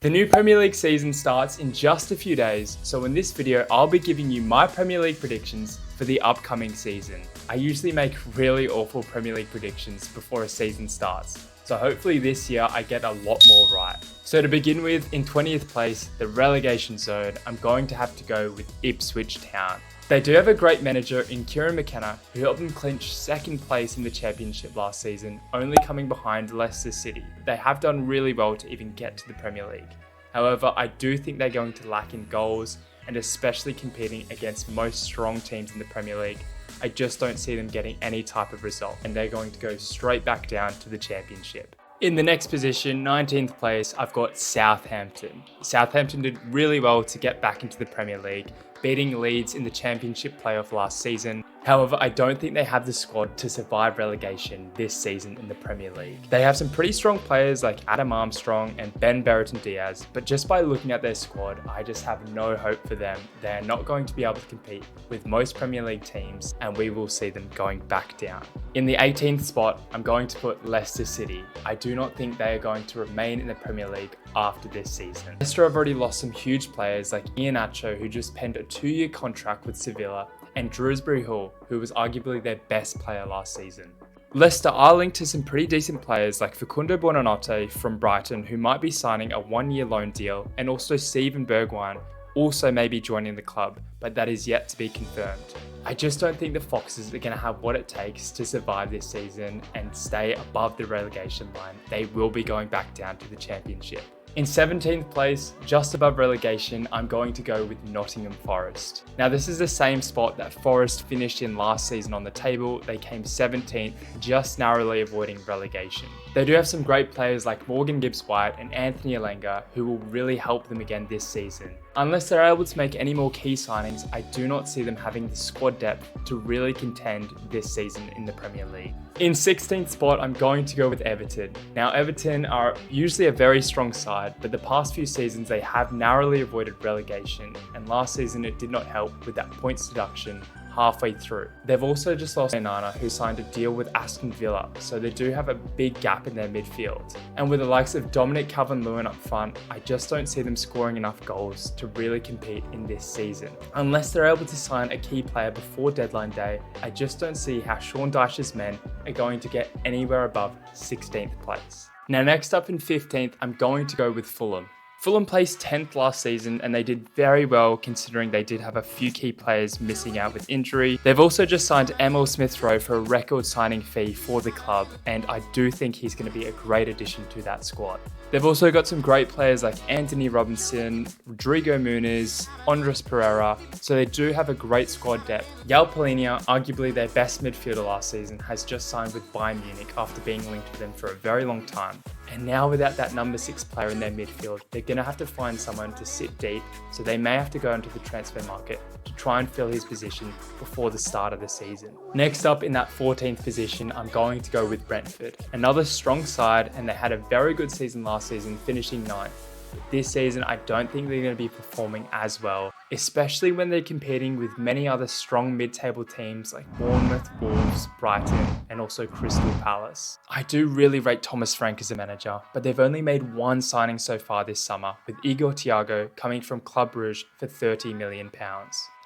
The new Premier League season starts in just a few days, so in this video I'll be giving you my Premier League predictions for the upcoming season. I usually make really awful Premier League predictions before a season starts, so hopefully this year I get a lot more right. So to begin with, in 20th place, the relegation zone, I'm going to have to go with Ipswich Town. They do have a great manager in Kieran McKenna, who helped them clinch second place in the championship last season, only coming behind Leicester City. They have done really well to even get to the Premier League. However, I do think they're going to lack in goals, and especially competing against most strong teams in the Premier League. I just don't see them getting any type of result, and they're going to go straight back down to the championship. In the next position, 19th place, I've got Southampton. Southampton did really well to get back into the Premier League, beating Leeds in the Championship playoff last season. However, I don't think they have the squad to survive relegation this season in the Premier League. They have some pretty strong players like Adam Armstrong and Ben Brereton Diaz, but just by looking at their squad, I just have no hope for them. They're not going to be able to compete with most Premier League teams, and we will see them going back down. In the 18th spot, I'm going to put Leicester City. I do not think they are going to remain in the Premier League after this season. Leicester have already lost some huge players like Iheanacho, who just penned a 2-year contract with Sevilla, and Shrewsbury Hall, who was arguably their best player last season. Leicester are linked to some pretty decent players like Facundo Buonanotte from Brighton, who might be signing a 1-year loan deal, and also Steven Bergwijn also may be joining the club, but that is yet to be confirmed. I just don't think the Foxes are going to have what it takes to survive this season and stay above the relegation line. They will be going back down to the Championship. In 17th place, just above relegation, I'm going to go with Nottingham Forest. Now this is the same spot that Forest finished in last season on the table. They came 17th, just narrowly avoiding relegation. They do have some great players like Morgan Gibbs-White and Anthony Elanga, who will really help them again this season. Unless they're able to make any more key signings, I do not see them having the squad depth to really contend this season in the Premier League. In 16th spot, I'm going to go with Everton. Now Everton are usually a very strong side, but the past few seasons they have narrowly avoided relegation, and last season it did not help with that points deduction halfway through. They've also just lost Onana, who signed a deal with Aston Villa, so they do have a big gap in their midfield. And with the likes of Dominic Calvert-Lewin up front, I just don't see them scoring enough goals to really compete in this season. Unless they're able to sign a key player before deadline day, I just don't see how Sean Dyche's men are going to get anywhere above 16th place. Now next up in 15th, I'm going to go with Fulham. Fulham placed 10th last season, and they did very well considering they did have a few key players missing out with injury. They've also just signed Emil Smith-Rowe for a record signing fee for the club, and I do think he's going to be a great addition to that squad. They've also got some great players like Anthony Robinson, Rodrigo Muniz, Andres Pereira, so they do have a great squad depth. João Palhinha, arguably their best midfielder last season, has just signed with Bayern Munich after being linked with them for a very long time. And now without that number 6 player in their midfield, they're going to have to find someone to sit deep, so they may have to go into the transfer market to try and fill his position before the start of the season. Next up in that 14th position, I'm going to go with Brentford. Another strong side, and they had a very good season last season, finishing 9th. But this season, I don't think they're going to be performing as well, especially when they're competing with many other strong mid-table teams like Bournemouth, Wolves, Brighton, and also Crystal Palace. I do really rate Thomas Frank as a manager, but they've only made one signing so far this summer, with Igor Thiago coming from Club Brugge for £30 million.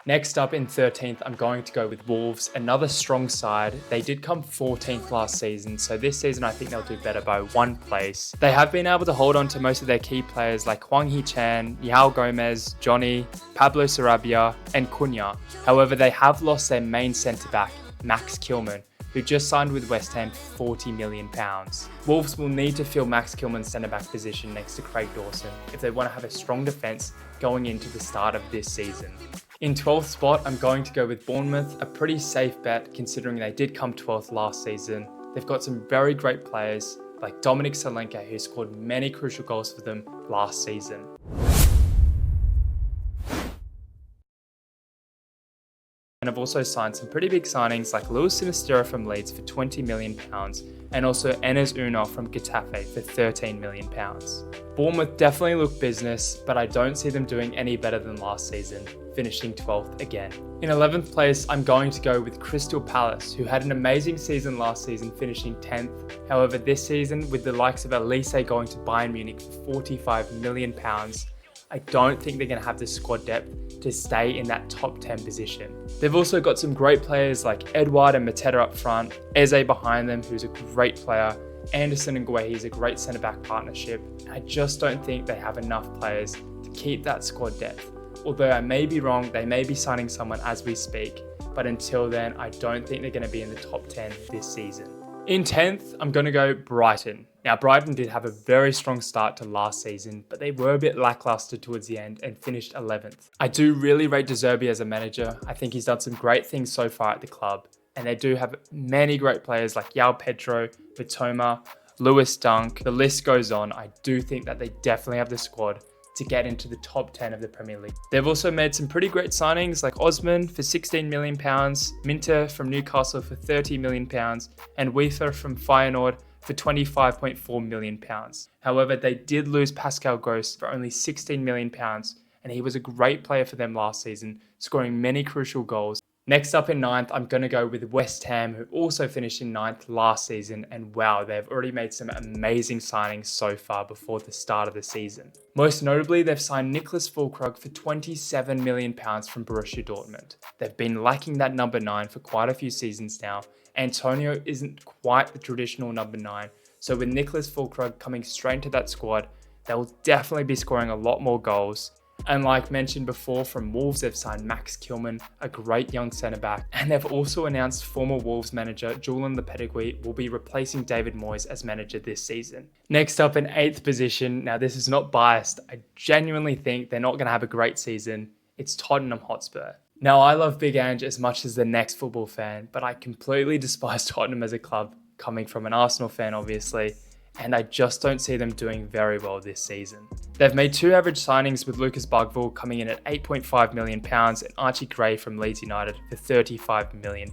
Next up in 13th, I'm going to go with Wolves, another strong side. They did come 14th last season, so this season I think they'll do better by 1 place. They have been able to hold on to most of their key players like Hwang Hee-chan, João Gomez, Johnny, Pablo Sarabia, and Cunha. However, they have lost their main centre-back, Max Kilman, who just signed with West Ham for £40 million. Wolves will need to fill Max Kilman's centre-back position next to Craig Dawson if they want to have a strong defence going into the start of this season. In 12th spot, I'm going to go with Bournemouth, a pretty safe bet considering they did come 12th last season. They've got some very great players like Dominic Solanke, who scored many crucial goals for them last season. And have also signed some pretty big signings like Luis Sinistera from Leeds for £20 million and also Enes Unal from Getafe for £13 million. Bournemouth definitely look business, but I don't see them doing any better than last season, finishing 12th again. In 11th place, I'm going to go with Crystal Palace, who had an amazing season last season, finishing 10th. However, this season, with the likes of Elise going to Bayern Munich for £45 million, I don't think they're going to have the squad depth to stay in that top 10 position. They've also got some great players like Edouard and Mateta up front, Eze behind them, who's a great player, Anderson and Guehi is a great centre-back partnership. I just don't think they have enough players to keep that squad depth. Although I may be wrong, they may be signing someone as we speak, but until then, I don't think they're going to be in the top 10 this season. In 10th, I'm going to go Brighton. Now, Brighton did have a very strong start to last season, but they were a bit lackluster towards the end and finished 11th. I do really rate De Zerbi as a manager. I think he's done some great things so far at the club, and they do have many great players like João Pedro, Vitoma, Lewis Dunk. The list goes on. I do think that they definitely have the squad to get into the top 10 of the Premier League. They've also made some pretty great signings like Osman for £16 million, Minter from Newcastle for £30 million, and Weaver from Feyenoord for £25.4 million. However, they did lose Pascal Gross for only £16 million, and he was a great player for them last season, scoring many crucial goals. Next up in 9th, I'm going to go with West Ham, who also finished in 9th last season, and wow, they've already made some amazing signings so far before the start of the season. Most notably, they've signed Nicholas Füllkrug for £27 million from Borussia Dortmund. They've been lacking that number 9 for quite a few seasons now. Antonio isn't quite the traditional number 9, so with Nicholas Füllkrug coming straight into that squad, they'll definitely be scoring a lot more goals. And like mentioned before, from Wolves, they've signed Max Kilman, a great young centre-back. And they've also announced former Wolves manager Julian Lopetegui will be replacing David Moyes as manager this season. Next up in 8th position, now this is not biased, I genuinely think they're not going to have a great season. It's Tottenham Hotspur. Now, I love Big Ange as much as the next football fan, but I completely despise Tottenham as a club, coming from an Arsenal fan obviously, and I just don't see them doing very well this season. They've made 2 average signings, with Lucas Bugville coming in at £8.5 million and Archie Gray from Leeds United for £35 million.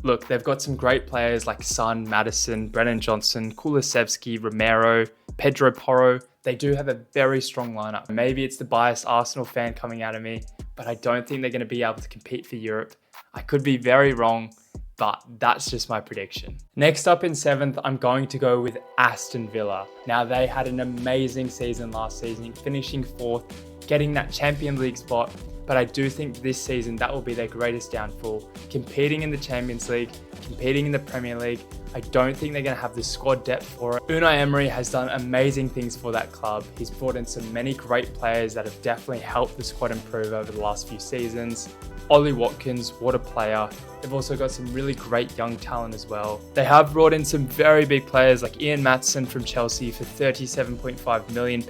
Look, they've got some great players like Son, Maddison, Brennan Johnson, Kulusevski, Romero, Pedro Porro. They do have a very strong lineup. Maybe it's the biased Arsenal fan coming out of me, but I don't think they're going to be able to compete for Europe. I could be very wrong, but that's just my prediction. Next up in 7th, I'm going to go with Aston Villa. Now, they had an amazing season last season, finishing 4th, getting that Champions League spot, but I do think this season that will be their greatest downfall. Competing in the Champions League, competing in the Premier League, I don't think they're going to have the squad depth for it. Unai Emery has done amazing things for that club. He's brought in some many great players that have definitely helped the squad improve over the last few seasons. Ollie Watkins, what a player. They've also got some really great young talent as well. They have brought in some very big players like Ian Maatsen from Chelsea for £37.5 million,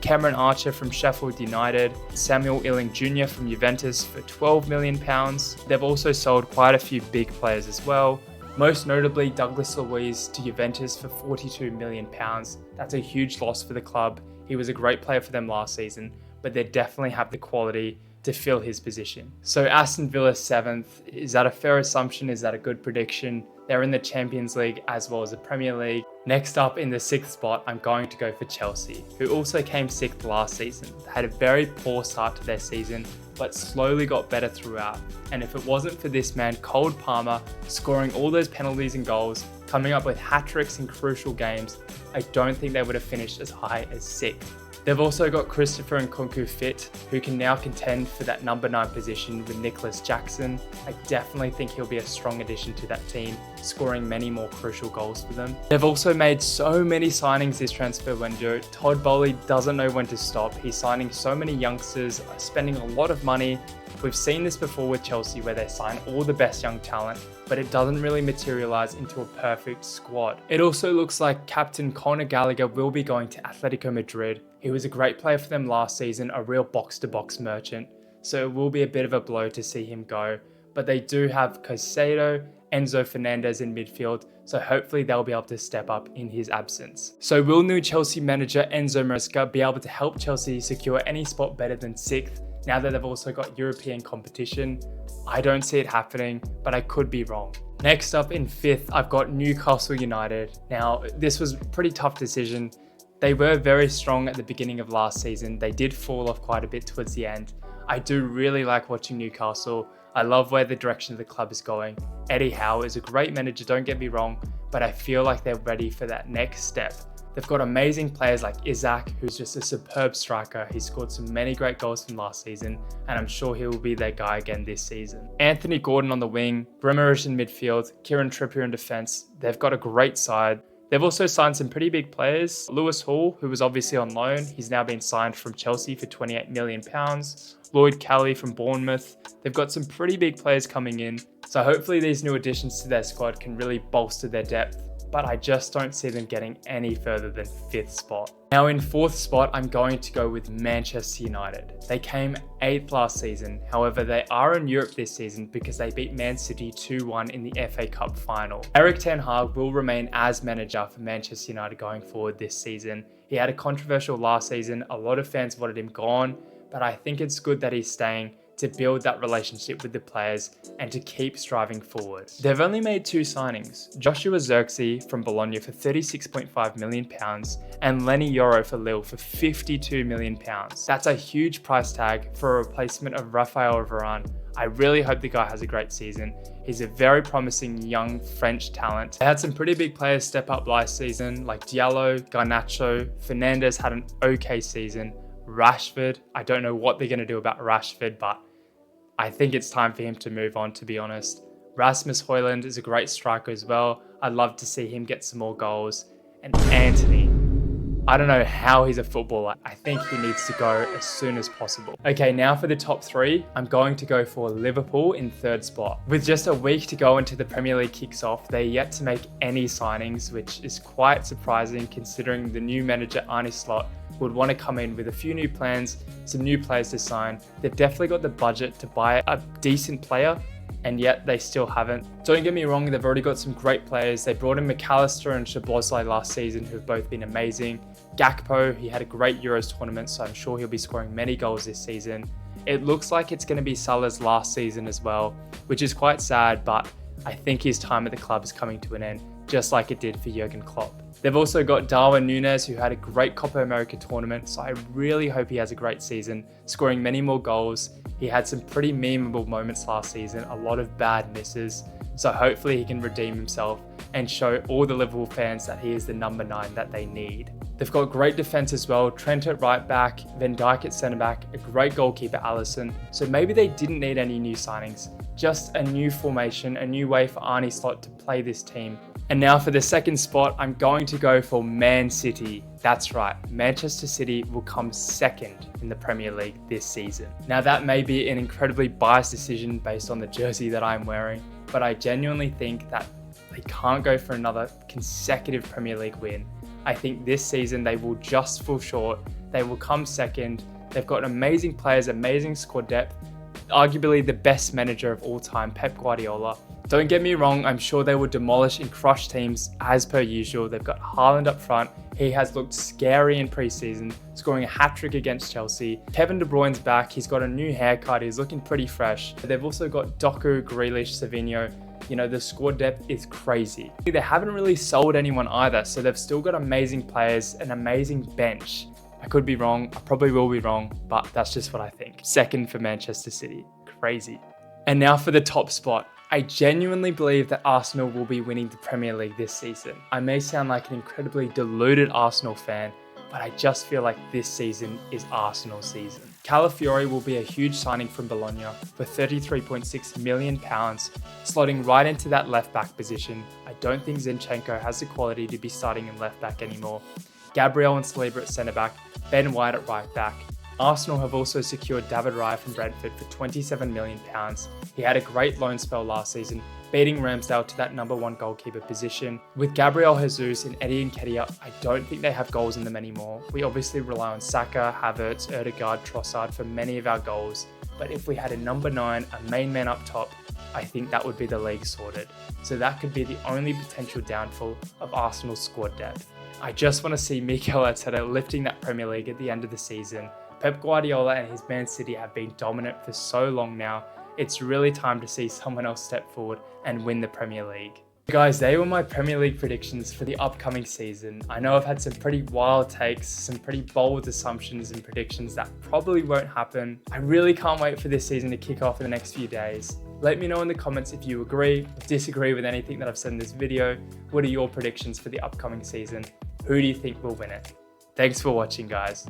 Cameron Archer from Sheffield United, Samuel Illing Jr. from Juventus for £12 million. They've also sold quite a few big players as well. Most notably, Douglas Luiz to Juventus for £42 million. That's a huge loss for the club. He was a great player for them last season, but they definitely have the quality to fill his position. So Aston Villa 7th, is that a fair assumption? Is that a good prediction? They're in the Champions League as well as the Premier League. Next up in the 6th spot, I'm going to go for Chelsea, who also came 6th last season. They had a very poor start to their season, but slowly got better throughout. And if it wasn't for this man, Cole Palmer, scoring all those penalties and goals, coming up with hat-tricks in crucial games, I don't think they would have finished as high as 6th. They've also got Christopher Nkunku fit, who can now contend for that number 9 position with Nicholas Jackson. I definitely think he'll be a strong addition to that team, scoring many more crucial goals for them. They've also made so many signings this transfer window. Todd Bowley doesn't know when to stop. He's signing so many youngsters, spending a lot of money. We've seen this before with Chelsea, where they sign all the best young talent, but it doesn't really materialize into a perfect squad. It also looks like captain Conor Gallagher will be going to Atletico Madrid. He was a great player for them last season, a real box-to-box merchant, so it will be a bit of a blow to see him go. But they do have Caicedo, Enzo Fernandez in midfield, so hopefully they'll be able to step up in his absence. So will new Chelsea manager Enzo Maresca be able to help Chelsea secure any spot better than 6th, now that they've also got European competition? I don't see it happening, but I could be wrong. Next up in 5th, I've got Newcastle United. Now, this was a pretty tough decision. They were very strong at the beginning of last season. They did fall off quite a bit towards the end. I do really like watching Newcastle. I love where the direction of the club is going. Eddie Howe is a great manager, don't get me wrong, but I feel like they're ready for that next step. They've got amazing players like Isaac, who's just a superb striker. He scored so many great goals from last season, and I'm sure he will be their guy again this season. Anthony Gordon on the wing, Guimaraes in midfield, Kieran Trippier in defence. They've got a great side. They've also signed some pretty big players. Lewis Hall, who was obviously on loan, he's now been signed from Chelsea for £28 million. Lloyd Kelly from Bournemouth. They've got some pretty big players coming in. So hopefully these new additions to their squad can really bolster their depth, but I just don't see them getting any further than 5th spot. Now in 4th spot, I'm going to go with Manchester United. They came 8th last season. However, they are in Europe this season because they beat Man City 2-1 in the FA Cup final. Erik ten Hag will remain as manager for Manchester United going forward this season. He had a controversial last season. A lot of fans wanted him gone, but I think it's good that he's staying to build that relationship with the players and to keep striving forward. They've only made 2 signings, Joshua Zirkzee from Bologna for £36.5 million and Lenny Yoro for Lille for £52 million. That's a huge price tag for a replacement of Raphael Varane. I really hope the guy has a great season. He's a very promising young French talent. They had some pretty big players step up last season like Diallo, Garnacho, Fernandes had an okay season. Rashford, I don't know what they're going to do about Rashford, but I think it's time for him to move on, to be honest. Rasmus Højlund is a great striker as well. I'd love to see him get some more goals. And Antony, I don't know how he's a footballer. I think he needs to go as soon as possible. Okay, now for the top 3, I'm going to go for Liverpool in 3rd spot. With just a week to go until the Premier League kicks off, they're yet to make any signings, which is quite surprising considering the new manager Arne Slot would want to come in with a few new plans, some new players to sign. They've definitely got the budget to buy a decent player, and yet they still haven't. Don't get me wrong, they've already got some great players. They brought in McAllister and Szoboszlai last season, who've both been amazing. Gakpo, he had a great Euros tournament, so I'm sure he'll be scoring many goals this season. It looks like it's going to be Salah's last season as well, which is quite sad, but I think his time at the club is coming to an end, just like it did for Jurgen Klopp. They've also got Darwin Núñez, who had a great Copa America tournament, so I really hope he has a great season, scoring many more goals. He had some pretty memeable moments last season, a lot of bad misses, so hopefully he can redeem himself and show all the Liverpool fans that he is the number 9 that they need. They've got great defence as well, Trent at right back, Van Dijk at centre back, a great goalkeeper Alisson, so maybe they didn't need any new signings, just a new formation, a new way for Arne Slot to play this team. And now for the 2nd spot, I'm going to go for Man City. That's right, Manchester City will come 2nd in the Premier League this season. Now that may be an incredibly biased decision based on the jersey that I'm wearing, but I genuinely think that they can't go for another consecutive Premier League win. I think this season they will just fall short. They will come 2nd. They've got amazing players, amazing squad depth, arguably the best manager of all time, Pep Guardiola. Don't get me wrong, I'm sure they will demolish and crush teams as per usual. They've got Haaland up front. He has looked scary in pre-season, scoring a hat-trick against Chelsea. Kevin De Bruyne's back. He's got a new haircut. He's looking pretty fresh. They've also got Doku, Grealish, Savinho. You know, the squad depth is crazy. They haven't really sold anyone either, so they've still got amazing players, an amazing bench. I could be wrong, I probably will be wrong, but that's just what I think. 2nd for Manchester City, crazy. And now for the top spot. I genuinely believe that Arsenal will be winning the Premier League this season. I may sound like an incredibly deluded Arsenal fan, but I just feel like this season is Arsenal's season. Calafiori will be a huge signing from Bologna for £33.6 million, slotting right into that left-back position. I don't think Zinchenko has the quality to be starting in left-back anymore. Gabriel and Saliba at centre-back, Ben White at right-back. Arsenal have also secured David Raya from Brentford for £27 million. He had a great loan spell last season, beating Ramsdale to that number 1 goalkeeper position. With Gabriel Jesus and Eddie Nketiah, I don't think they have goals in them anymore. We obviously rely on Saka, Havertz, Ødegaard, Trossard for many of our goals, but if we had a number 9, a main man up top, I think that would be the league sorted. So that could be the only potential downfall of Arsenal's squad depth. I just want to see Mikel Arteta lifting that Premier League at the end of the season. Pep Guardiola and his Man City have been dominant for so long now. It's really time to see someone else step forward and win the Premier League. Guys, they were my Premier League predictions for the upcoming season. I know I've had some pretty wild takes, some pretty bold assumptions and predictions that probably won't happen. I really can't wait for this season to kick off in the next few days. Let me know in the comments if you agree or disagree with anything that I've said in this video. What are your predictions for the upcoming season? Who do you think will win it? Thanks for watching, guys.